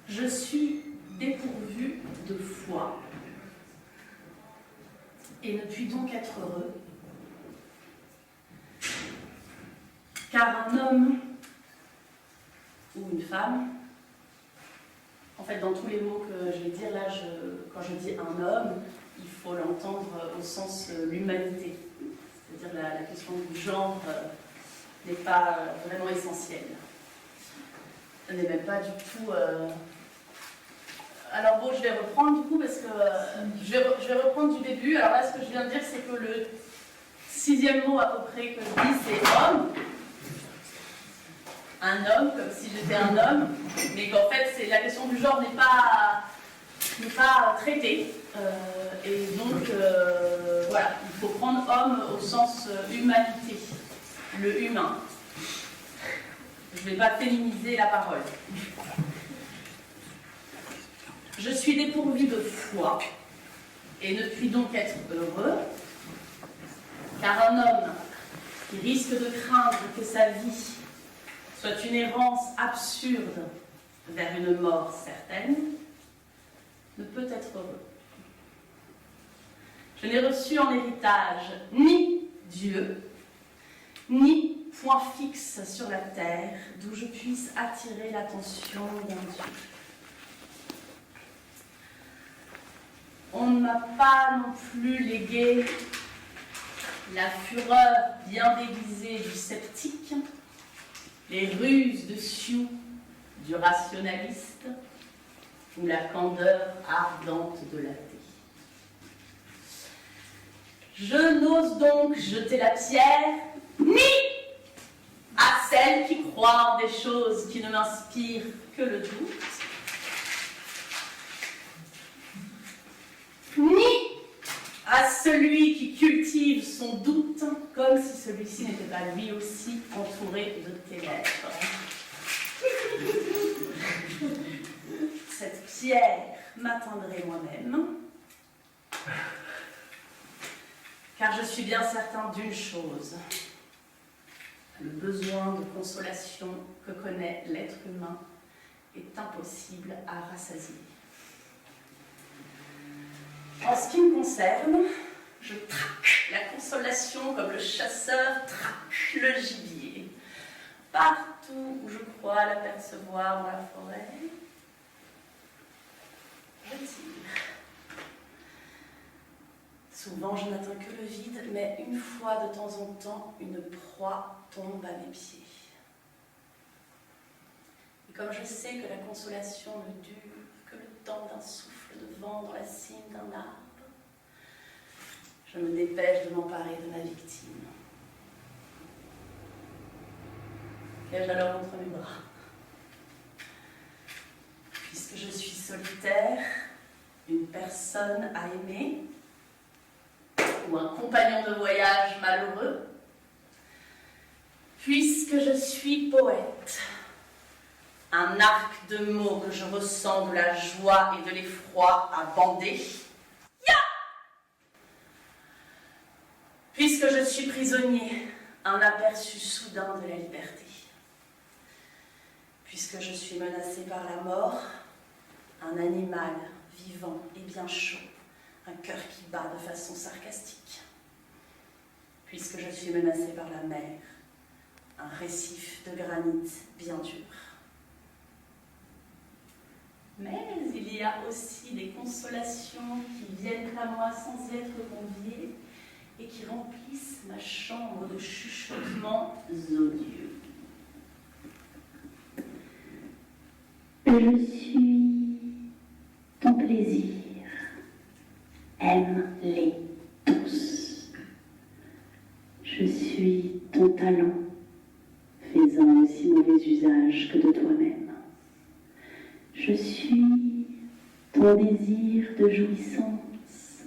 Je suis dépourvu de foi et ne puis donc être heureux, car un homme ou une femme, en fait dans tous les mots que je vais dire là, quand je dis un homme, il faut l'entendre au sens l'humanité, c'est-à-dire la question du genre n'est pas vraiment essentielle. Elle n'est même pas du tout... Alors bon, je vais reprendre du coup, parce que je vais reprendre du début. Alors là, ce que je viens de dire, c'est que le 6e mot à peu près que je dis, c'est homme. Un homme, comme si j'étais un homme, mais qu'en fait, la question du genre n'est pas traitée. Et donc, voilà, il faut prendre homme au sens humanité, le humain. Je ne vais pas féminiser la parole. Je suis dépourvu de foi et ne puis donc être heureux, car un homme qui risque de craindre que sa vie soit une errance absurde vers une mort certaine, ne peut être heureux. Je n'ai reçu en héritage ni Dieu, ni point fixe sur la terre d'où je puisse attirer l'attention d'un Dieu. On ne m'a pas non plus légué la fureur bien déguisée du sceptique, les ruses de Sioux du rationaliste ou la candeur ardente de l'athée. Je n'ose donc jeter la pierre ni à celle qui croit en des choses qui ne m'inspirent que le doute, ni à celui qui cultive son doute comme si celui-ci n'était pas lui aussi entouré de ténèbres. Cette pierre m'atteindrait moi-même, car je suis bien certain d'une chose, le besoin de consolation que connaît l'être humain est impossible à rassasier. En ce qui me concerne, je traque la consolation comme le chasseur traque le gibier. Partout où je crois l'apercevoir dans la forêt, je tire. Souvent, je n'atteins que le vide, mais une fois de temps en temps, une proie tombe à mes pieds. Et comme je sais que la consolation ne dure que le temps d'un souffle de vent dans la cime d'un arbre, je me dépêche de m'emparer de ma victime. Qu'ai-je alors entre mes bras? Puisque je suis solitaire, une personne à aimer, ou un compagnon de voyage malheureux, puisque je suis poète, un arc de mots que je ressens de la joie et de l'effroi à bander, puisque je suis prisonnier, un aperçu soudain de la liberté, puisque je suis menacé par la mort, un animal vivant et bien chaud, un cœur qui bat de façon sarcastique, puisque je suis menacé par la mer, un récif de granit bien dur. Mais il y a aussi des consolations qui viennent à moi sans être conviées et qui remplissent ma chambre de chuchotements odieux. Je suis ton plaisir. Aime-les tous. Je suis ton talent, faisant aussi mauvais usage que de toi-même. Je suis ton désir de jouissance.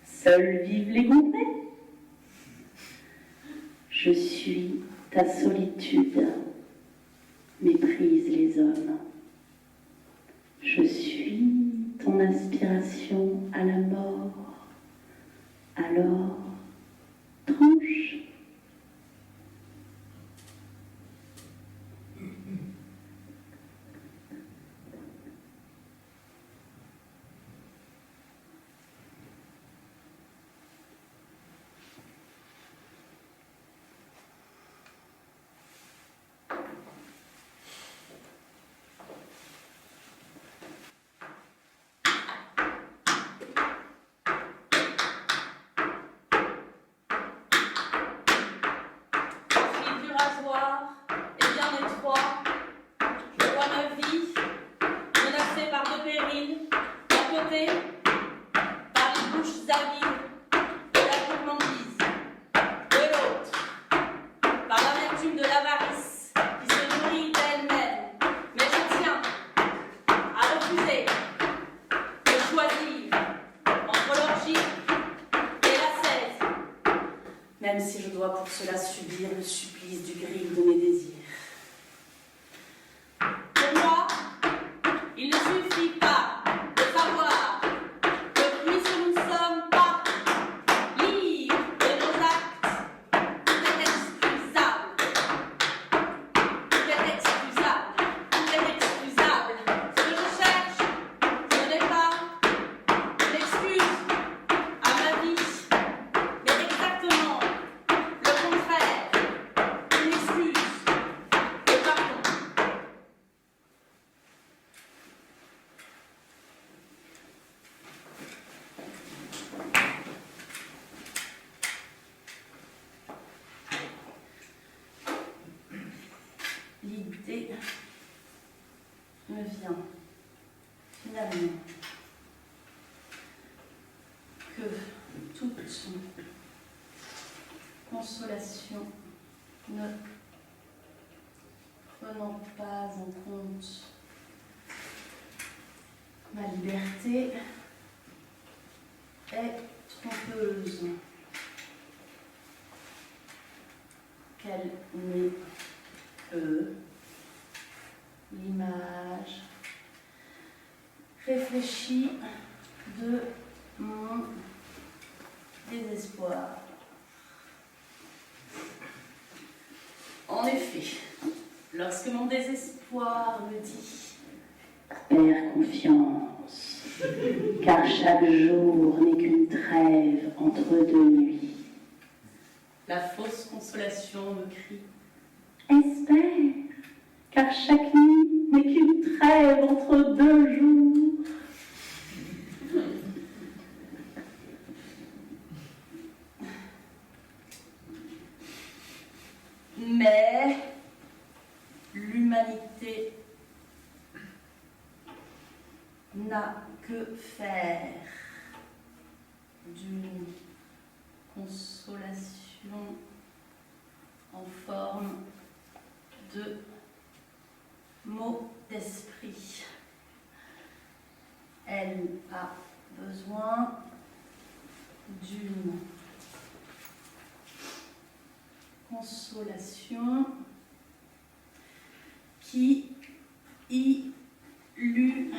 Seuls vivent les gourmets. Je suis ta solitude, méprise les hommes. Je suis ton aspiration à la mort. Alors, tranche. même si je dois pour cela subir le supplice du gril de mes désirs. Pour moi, il ne suffit pas de savoir que puisque nous ne sommes pas libres de nos actes, tout est excusable. Tout est excusable. Tout est excusable. Ce que je cherche, ce n'est pas une excuse à ma vie, mais exactement le contraire. Une excuse de pardon. L'idée me vient finalement que toute consolation ne prenant pas en compte ma liberté est trompeuse, qu'elle n'est que l'image réfléchie de mon désespoir. En effet, lorsque mon désespoir me dit « Perds confiance, car chaque jour n'est qu'une trêve entre deux nuits. » la fausse consolation me crie « Espère, car chaque nuit n'est qu'une trêve entre deux jours. » Mais l'humanité n'a que faire d'une consolation en forme de mots d'esprit. Elle a besoin d'une consolation qui illumine.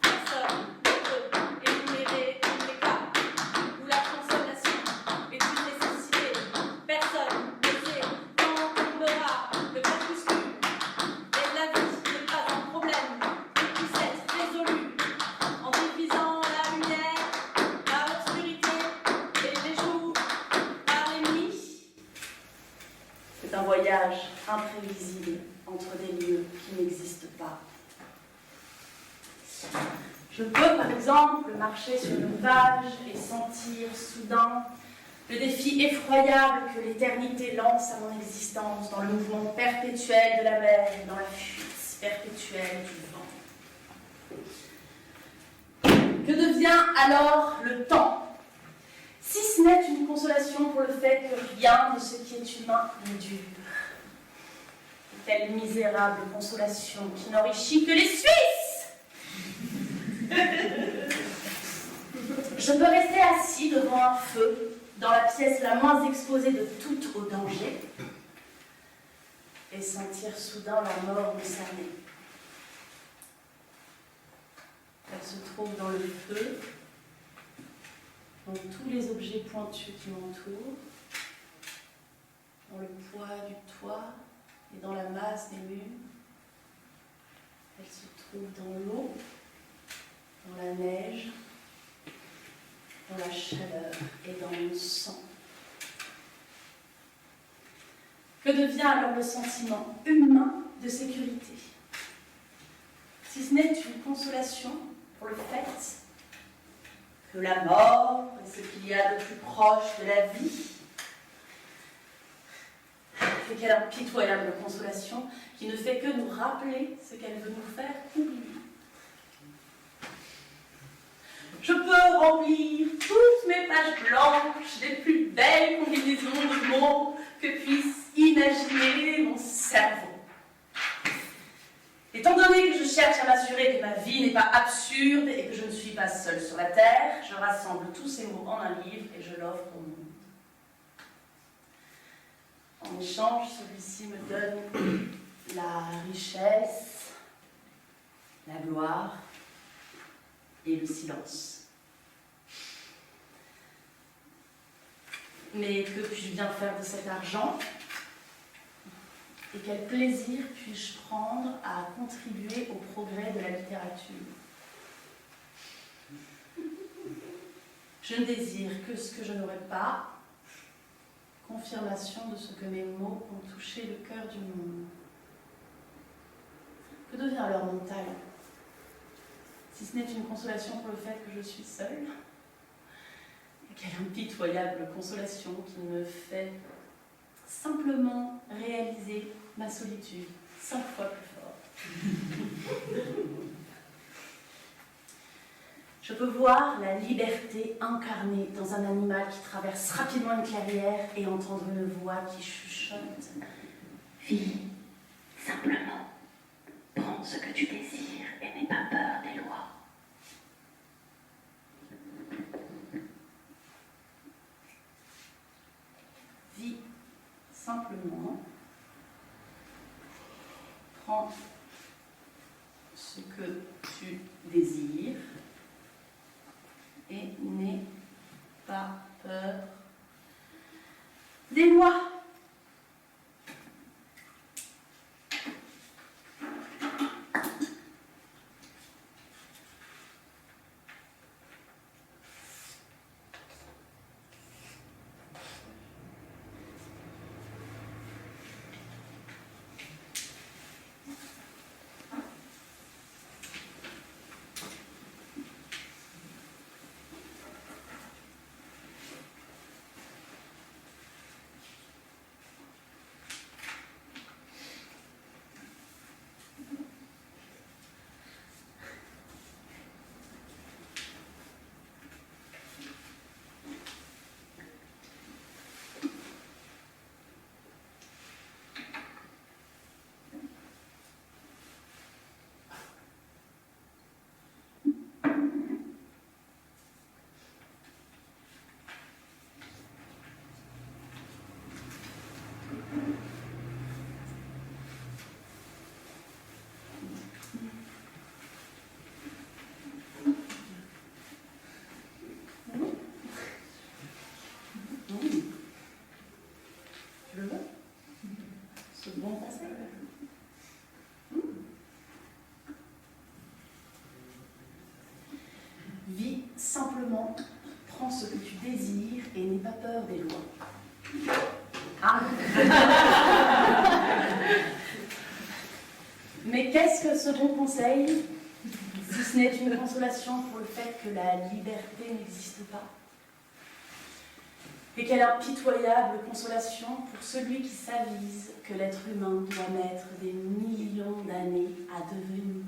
Personne ne peut énumérer tous les cas où la consolation est une nécessité. Personne ne sait quand tombera le crépuscule. Et la vie n'est pas un problème qui puisse être résolu en divisant la lumière par l'obscurité et les jours par les nuits. C'est un voyage imprévisible entre des lieux qui n'existent pas. Je peux, par exemple, marcher sur une page et sentir soudain le défi effroyable que l'éternité lance à mon existence dans le mouvement perpétuel de la mer et dans la fuite perpétuelle du vent. Que devient alors le temps, si ce n'est une consolation pour le fait que rien de ce qui est humain ne dure? Quelle misérable consolation qui n'enrichit que les Suisses! Je peux rester assis devant un feu, dans la pièce la moins exposée de toutes au danger, et sentir soudain la mort me cerner. Elle se trouve dans le feu, dans tous les objets pointus qui m'entourent, dans le poids du toit et dans la masse des murs. Elle se trouve dans l'eau, dans la neige, dans la chaleur et dans le sang. Que devient alors le sentiment humain de sécurité? Si ce n'est une consolation pour le fait que la mort est ce qu'il y a de plus proche de la vie. Et quelle impitoyable consolation qui ne fait que nous rappeler ce qu'elle veut nous faire oublier. Je peux remplir toutes mes pages blanches des plus belles combinaisons de mots que puisse imaginer mon cerveau. à m'assurer que ma vie n'est pas absurde et que je ne suis pas seule sur la terre, je rassemble tous ces mots en un livre et je l'offre au monde. En échange, celui-ci me donne la richesse, la gloire et le silence. Mais que puis-je bien faire de cet argent ? Et quel plaisir puis-je prendre à contribuer au progrès de la littérature ? Je ne désire que ce que je n'aurai pas, confirmation de ce que mes mots ont touché le cœur du monde. Que devient alors mon talent ? Si ce n'est une consolation pour le fait que je suis seule ? Et quelle impitoyable consolation qui me fait simplement réaliser ma solitude 5 fois plus fort. Je peux voir la liberté incarnée dans un animal qui traverse rapidement une clairière et entendre une voix qui chuchote. Vis simplement, prends ce que tu désires et n'aie pas peur des lois. Vis simplement, prends ce que tu désires et n'aie pas peur des lois. Bon conseil. Vis simplement, prends ce que tu désires et n'aie pas peur des lois. Ah. Mais qu'est-ce que ce bon conseil, si ce n'est une consolation pour le fait que la liberté n'existe pas ? Et quelle impitoyable consolation pour celui qui s'avise que l'être humain doit mettre des millions d'années à devenir.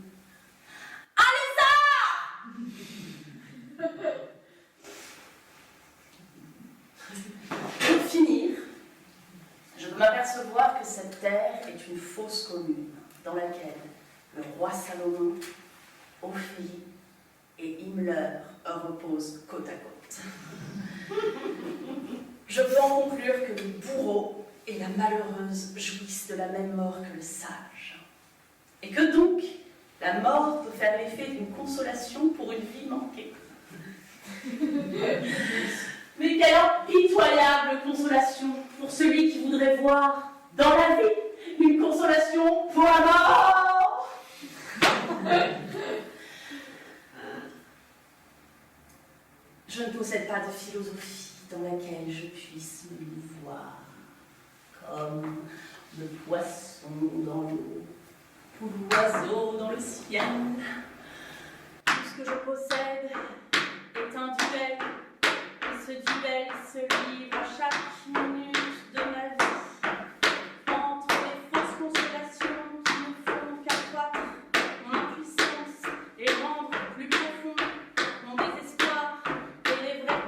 Allez ça ! Pour finir, je peux m'apercevoir que cette terre est une fausse commune dans laquelle le roi Salomon, Ophélie et Himmler reposent côte à côte. Je peux en conclure que le bourreau et la malheureuse jouissent de la même mort que le sage. Et que donc, la mort peut faire l'effet d'une consolation pour une vie manquée. Mais quelle impitoyable consolation pour celui qui voudrait voir dans la vie une consolation pour la mort. Je ne possède pas de philosophie dans laquelle je puisse me mouvoir, comme le poisson dans l'eau, ou l'oiseau dans le ciel. Tout ce que je possède est un duel, et ce duel se livre chaque minute de ma vie, entre les fausses consolations qui ne font qu'accroître mon impuissance et rendre plus profond mon désespoir, et les vrais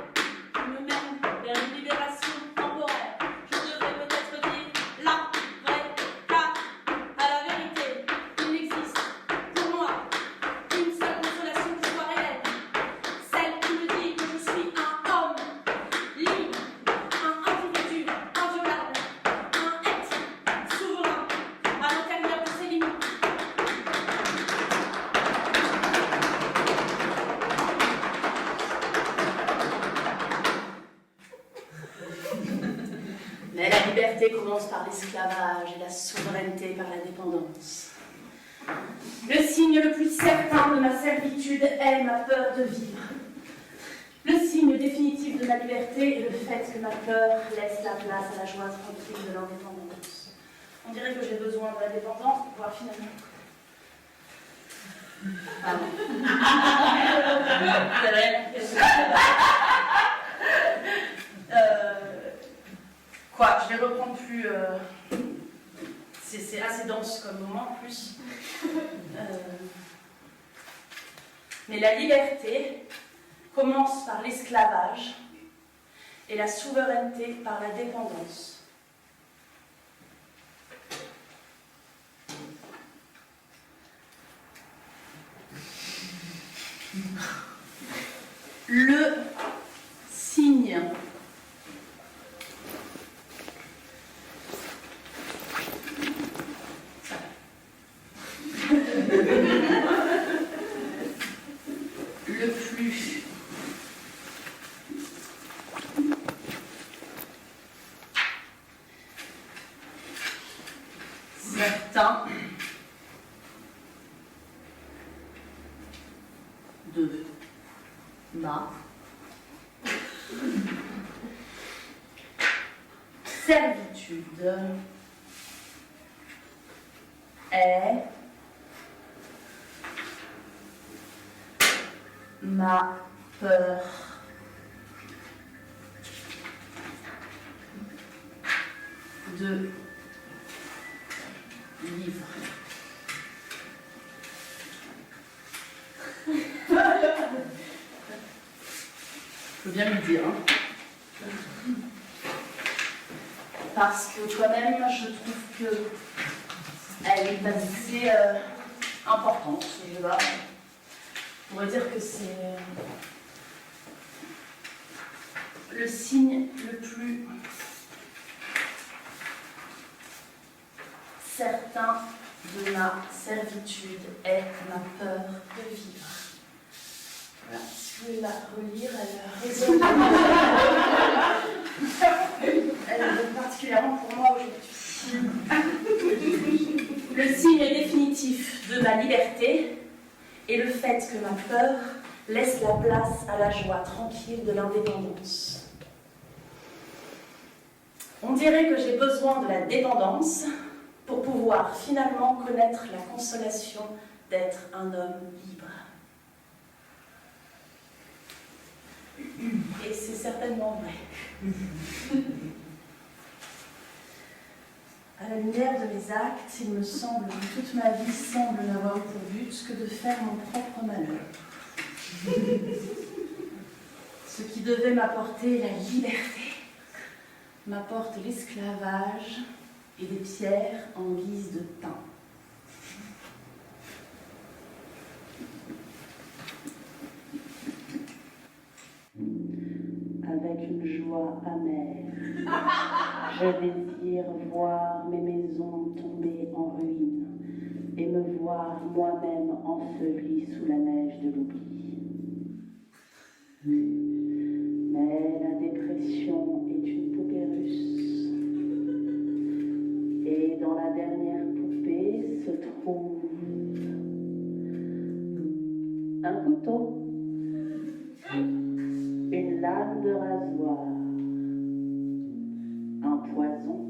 qui me mènent vers une libération temporaire. Je devrais peut-être dire la vraie, car à la vérité, il n'existe pour moi liberté commence par l'esclavage et la souveraineté par la dépendance. Le signe le plus certain de ma servitude est ma peur de vivre. Le signe définitif de ma liberté est le fait que ma peur laisse la place à la joie tranquille de l'indépendance. On dirait que j'ai besoin de la dépendance pour pouvoir finalement... Pardon. C'est vrai. Quoi, je vais reprendre plus... C'est assez dense comme moment en plus. Mais la liberté commence par l'esclavage et la souveraineté par la dépendance. Le signe le plus certain de ma servitude est ma peur de vivre. Je veux bien lui dire. Parce que quand même, je trouve que elle est assez importante. Je vois. On pourrait dire que c'est le signe le plus certain de ma servitude est ma peur de vivre. Voilà, si vous voulez la relire, elle résonne. Elle est particulièrement pour moi aujourd'hui. Le signe définitif de ma liberté est le fait que ma peur laisse la place à la joie tranquille de l'indépendance. On dirait que j'ai besoin de la dépendance pour pouvoir finalement connaître la consolation d'être un homme libre. Et c'est certainement vrai. À la lumière de mes actes, il me semble que toute ma vie semble n'avoir eu pour but que de faire mon propre malheur. Ce qui devait m'apporter la liberté m'apporte l'esclavage et des pierres en guise de pain. Avec une joie amère, je désire voir mes maisons tomber en ruine et me voir moi-même enseveli sous la neige de l'oubli. Mais la dépression est une poupée russe, et dans la dernière poupée se trouve un couteau, une lame de rasoir, un poison,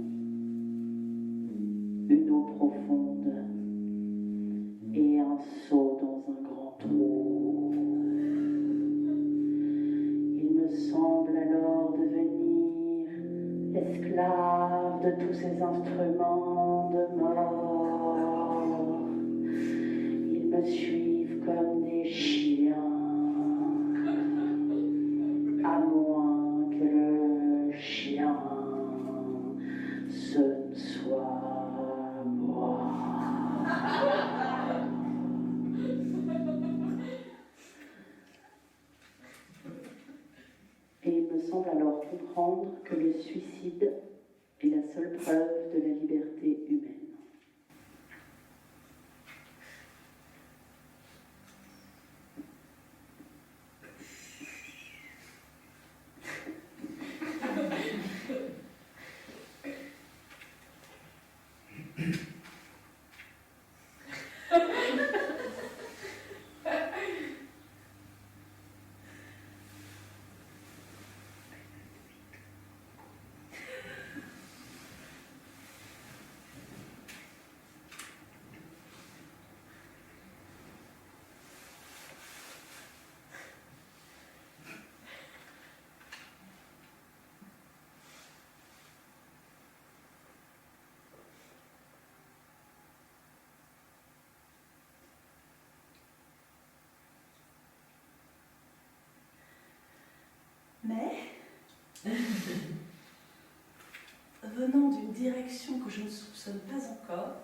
une eau profonde et un seau dans un grand trou. Il me semble alors devenir l'esclave de tous ces instruments de mort. Ils me suivent comme des chiens, à moins que le chien ce ne soit moi. Et il me semble alors comprendre que le suicide est la seule preuve de la liberté humaine. venant d'une direction que je ne soupçonne pas encore,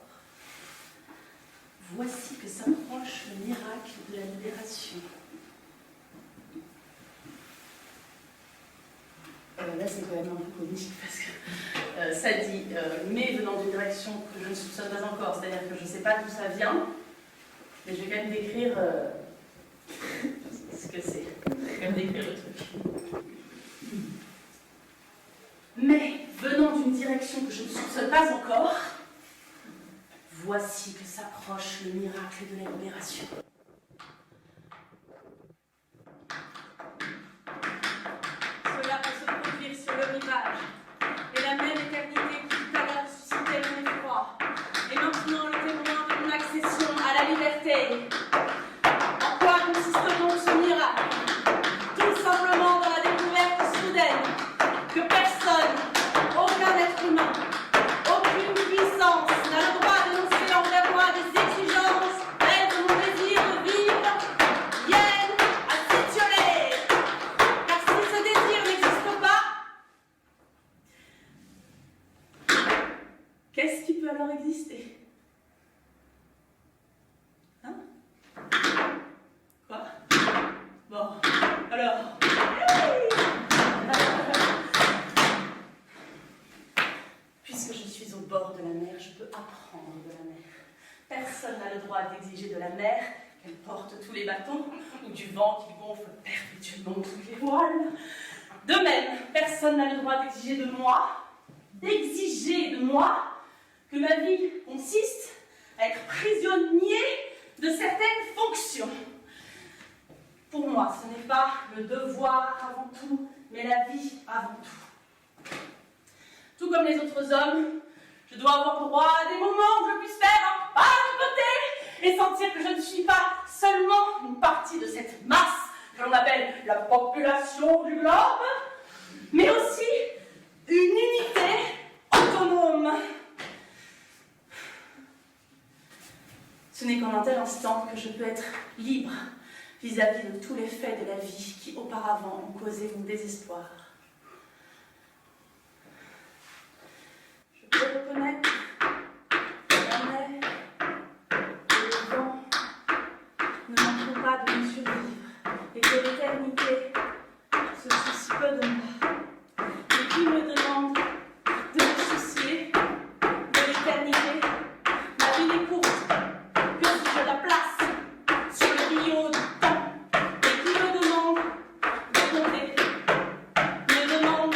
voici que s'approche le miracle de la libération. Là, c'est quand même un peu comique parce que ça dit mais venant d'une direction que je ne soupçonne pas encore, c'est-à-dire que je ne sais pas d'où ça vient, mais je vais quand même décrire ce que c'est. Je vais quand même décrire le truc. Mais venant d'une direction que je ne soupçonne pas encore, voici que s'approche le miracle de la libération. Cela peut se produire sur le rivage, et la même éternité qui tout à l'heure suscitait mon effroi, et maintenant le témoin de mon accession à la liberté. En quoi consiste donc ce miracle? Tout simplement dans la découverte soudaine que personne, aucun être humain, aucune puissance n'a le droit d'énoncer envers moi des exigences telles que mon désir de vivre vienne à s'étioler. Car si ce désir n'existe pas, qu'est-ce qui peut alors exister? Hein? Quoi? Bon, alors... Puisque je suis au bord de la mer, je peux apprendre de la mer. Personne n'a le droit d'exiger de la mer qu'elle porte tous les bâtons ou du vent qui gonfle perpétuellement tous les voiles. De même, personne n'a le droit d'exiger de moi que ma vie consiste à être prisonnier de certaines fonctions. Pour moi, ce n'est pas le devoir avant tout, mais la vie avant tout. Tout comme les autres hommes, je dois avoir droit à des moments où je puisse faire un pas de côté et sentir que je ne suis pas seulement une partie de cette masse que l'on appelle la population du globe, mais aussi une unité autonome. Ce n'est qu'en un tel instant que je peux être libre vis-à-vis de tous les faits de la vie qui auparavant ont causé mon désespoir. Je peux reconnaître que la mer et le vent ne manqueront pas de me survivre et que l'éternité se soucie peu de moi. Et qui me demande de me soucier de l'éternité? Ma vie n'est courte que si je la place sur le rio du temps. Et qui me demande de compter? Me demande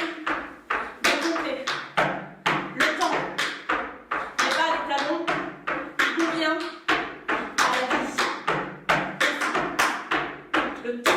de compter le temps. Mais pas les talons, il convient à la vie. Le temps.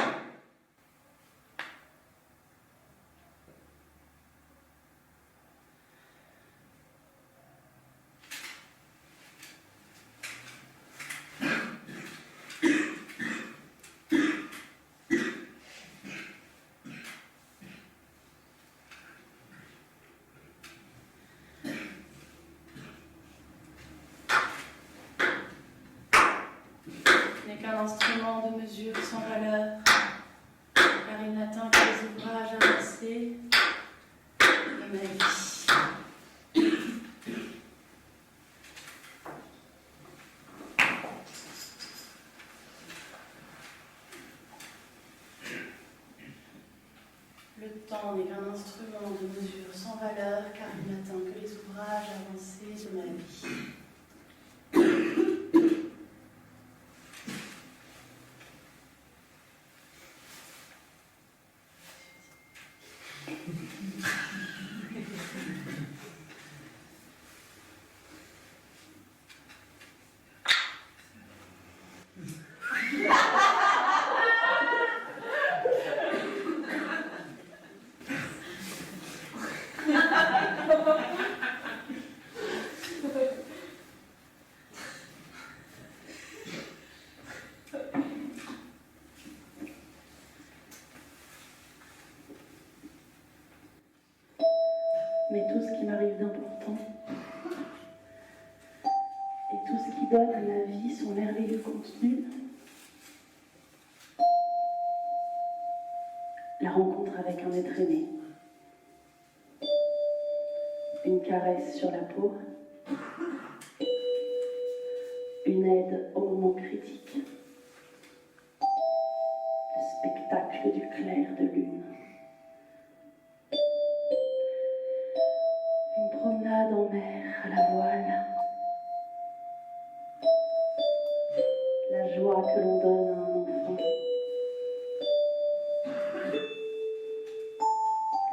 N'est qu'un instrument de mesure sans valeur, car il n'atteint que les ouvrages avancés de ma vie. Le temps n'est qu'un instrument de mesure sans valeur, car il n'atteint que les ouvrages avancés de ma vie. Mais tout ce qui m'arrive d'important et tout ce qui donne à ma vie son merveilleux contenu, la rencontre avec un être aimé, une une caresse sur la peau, une aide au moment critique, le spectacle du clair de lune, une promenade en mer à la voile, la joie que l'on donne à un enfant,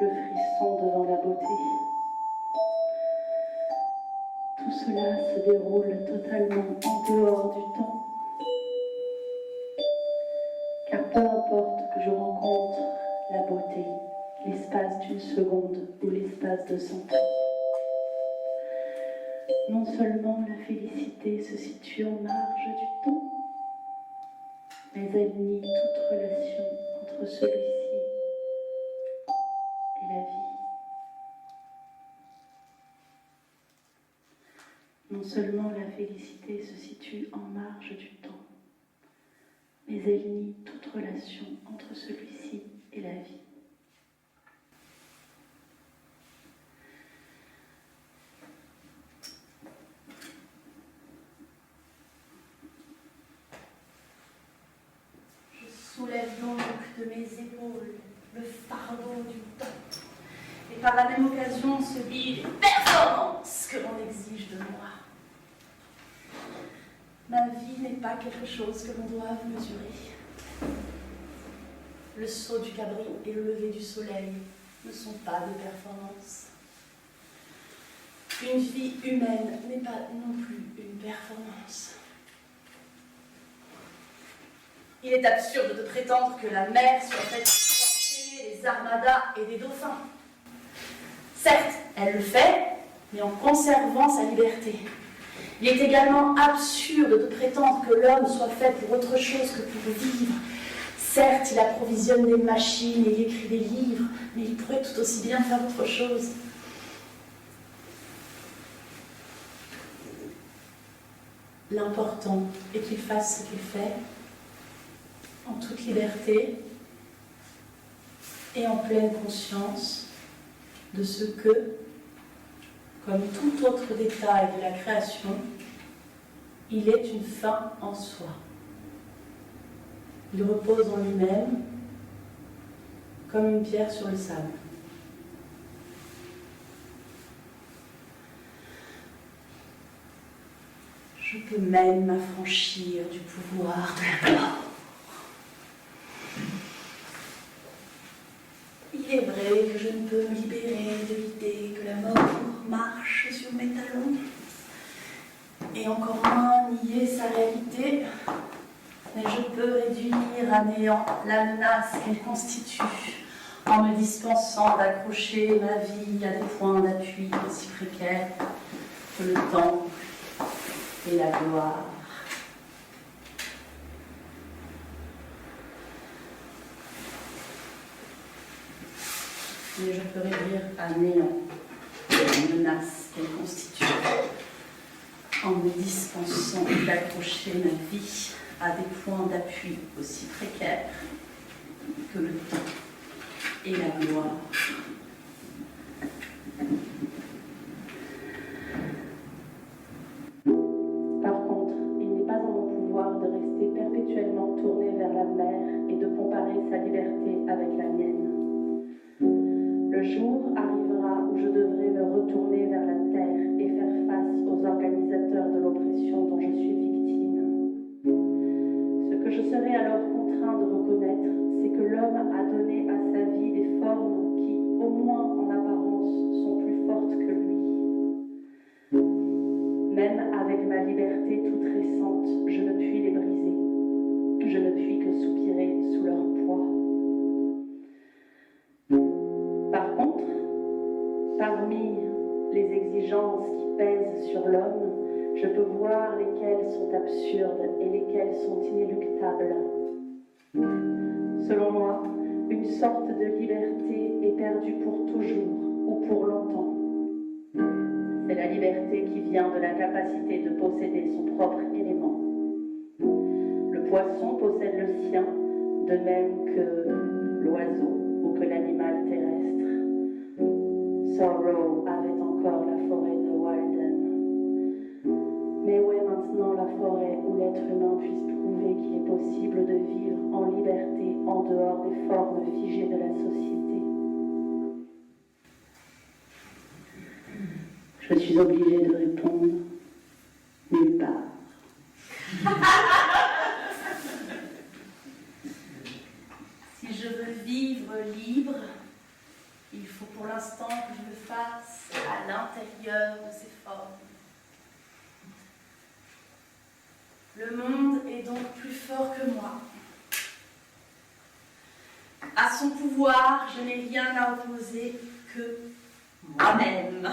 le frisson devant la beauté. Tout cela se déroule totalement en dehors du temps. Car peu importe que je rencontre la beauté, l'espace d'une seconde ou l'espace de 100 ans, non seulement la félicité se situe en marge du temps, mais elle nie toute relation entre celui-ci et la vie. Non seulement la félicité se situe en marge du temps, mais elle nie toute relation entre celui-ci et la vie. Je soulève donc de mes épaules le fardeau du temps, et par la même occasion celui des performances que l'on exige de moi. Ma vie n'est pas quelque chose que l'on doive mesurer. Le saut du cabri et le lever du soleil ne sont pas des performances. Une vie humaine n'est pas non plus une performance. Il est absurde de prétendre que la mer soit faite pour porter des armadas et des dauphins. Certes, elle le fait, mais en conservant sa liberté. Il est également absurde de prétendre que l'homme soit fait pour autre chose que pour vivre. Certes, il approvisionne des machines et il écrit des livres, mais il pourrait tout aussi bien faire autre chose. L'important est qu'il fasse ce qu'il fait, en toute liberté et en pleine conscience de ce que, comme tout autre détail de la création, il est une fin en soi. Il repose en lui-même comme une pierre sur le sable. Je peux même m'affranchir du pouvoir de la mort. Il est vrai que je ne peux me libérer de l'idée que la mort marche sur mes talons, et encore moins nier sa réalité, mais je peux réduire à néant la menace qu'elle constitue en me dispensant d'accrocher ma vie à des points d'appui aussi précaires que le temps et la gloire. Mais je peux réduire à néant la menace qu'elle constitue en me dispensant d'accrocher ma vie à des points d'appui aussi précaires que le temps et la gloire. Par contre, il n'est pas en mon pouvoir de rester perpétuellement tourné vers la mer et de comparer sa liberté avec la mienne. Le jour arrivera où je devrai me retourner vers la terre et faire face aux organisateurs de l'oppression dont je suis victime. Ce que je serai alors contraint de reconnaître, c'est que l'homme a donné à sa vie des formes qui, au moins en apparence, sont plus fortes que lui. Même avec ma liberté toute récente, je ne puis les briser. Je ne puis que soupirer sous leur poids. Par contre, parmi les exigences qui pèsent sur l'homme, je peux voir lesquelles sont absurdes et lesquelles sont inéluctables. Selon moi, une sorte de liberté est perdue pour toujours ou pour longtemps. C'est la liberté qui vient de la capacité de posséder son propre élément. Le poisson possède le sien, de même que l'oiseau ou que l'animal terrestre. Thoreau avait encore encore la forêt de Walden. Mais où est maintenant la forêt où l'être humain puisse prouver qu'il est possible de vivre en liberté en dehors des formes figées de la société? Je suis obligée de répondre nulle part. Si je veux vivre libre, il faut pour l'instant que je le fasse à l'intérieur de ces formes. Le monde est donc plus fort que moi. À son pouvoir, je n'ai rien à opposer que moi-même.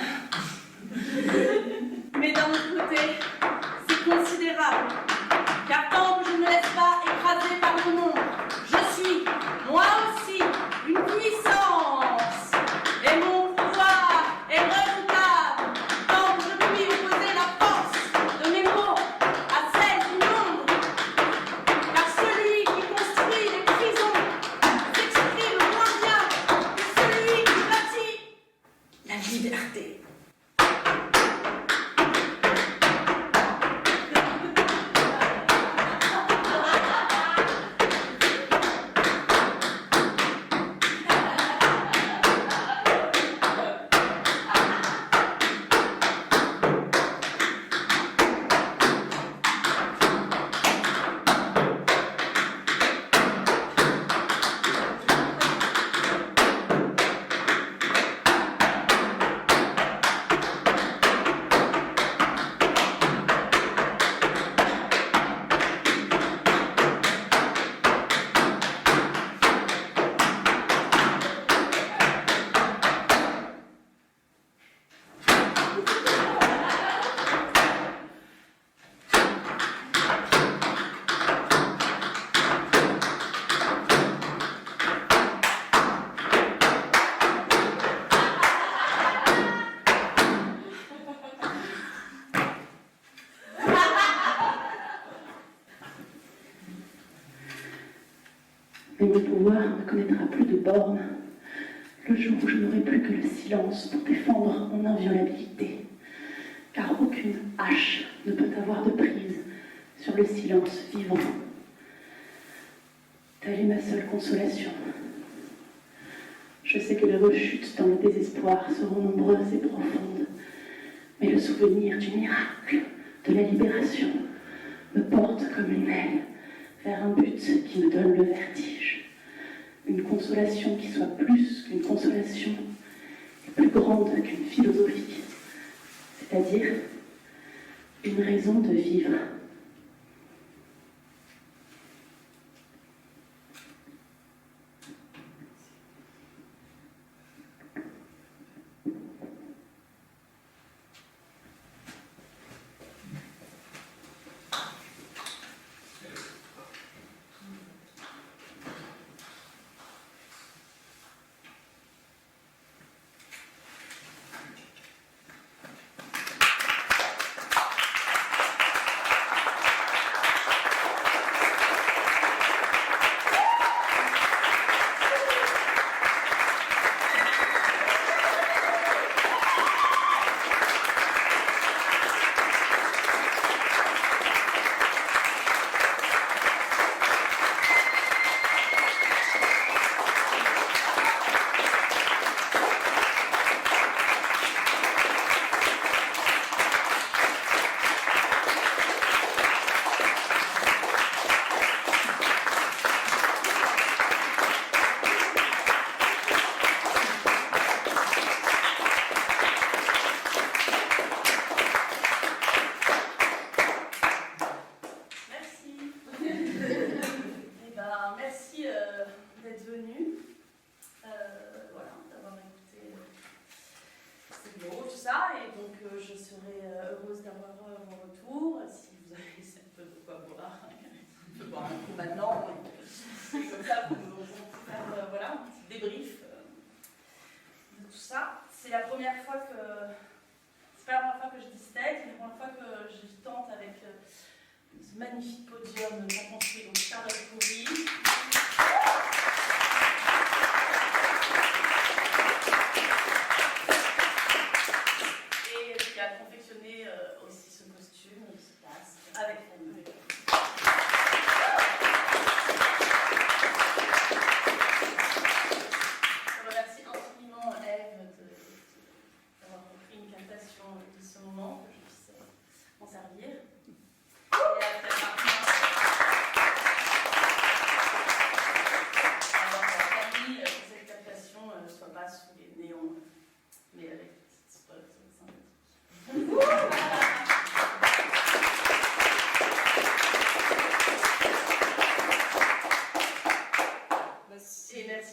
Mais d'un autre côté, c'est considérable, car tant que je ne me laisse pas écraser par mon ombre, je suis, moi aussi, une puissance, et mon pouvoir est redoutable, tant que je peux lui opposer la force de mes mots à celle du monde, car celui qui construit les prisons s'exprime moins bien que celui qui bâtit la liberté. Mais mon pouvoir ne connaîtra plus de bornes le jour où je n'aurai plus que le silence pour défendre mon inviolabilité. Car aucune hache ne peut avoir de prise sur le silence vivant. Telle est ma seule consolation. Je sais que les rechutes dans le désespoir seront nombreuses et profondes, mais le souvenir du miracle, de la libération, me porte comme une aile vers un but qui me donne le vertige. Une consolation qui soit plus qu'une consolation et plus grande qu'une philosophie, c'est-à-dire une raison de vivre. Je serais heureuse d'avoir vos retours. Si vous avez un peu de quoi boire, on peut boire un coup maintenant. Et comme ça, on peut faire voilà, un petit débrief de tout ça. C'est la première fois que. C'est pas la première fois que je dis steak, c'est la première fois que je tente avec ce magnifique podium qu'a construit donc Charlotte Coury.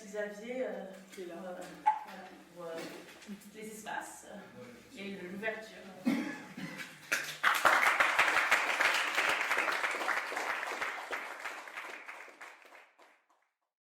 merci Xavier Qui est là. pour les espaces et l'ouverture.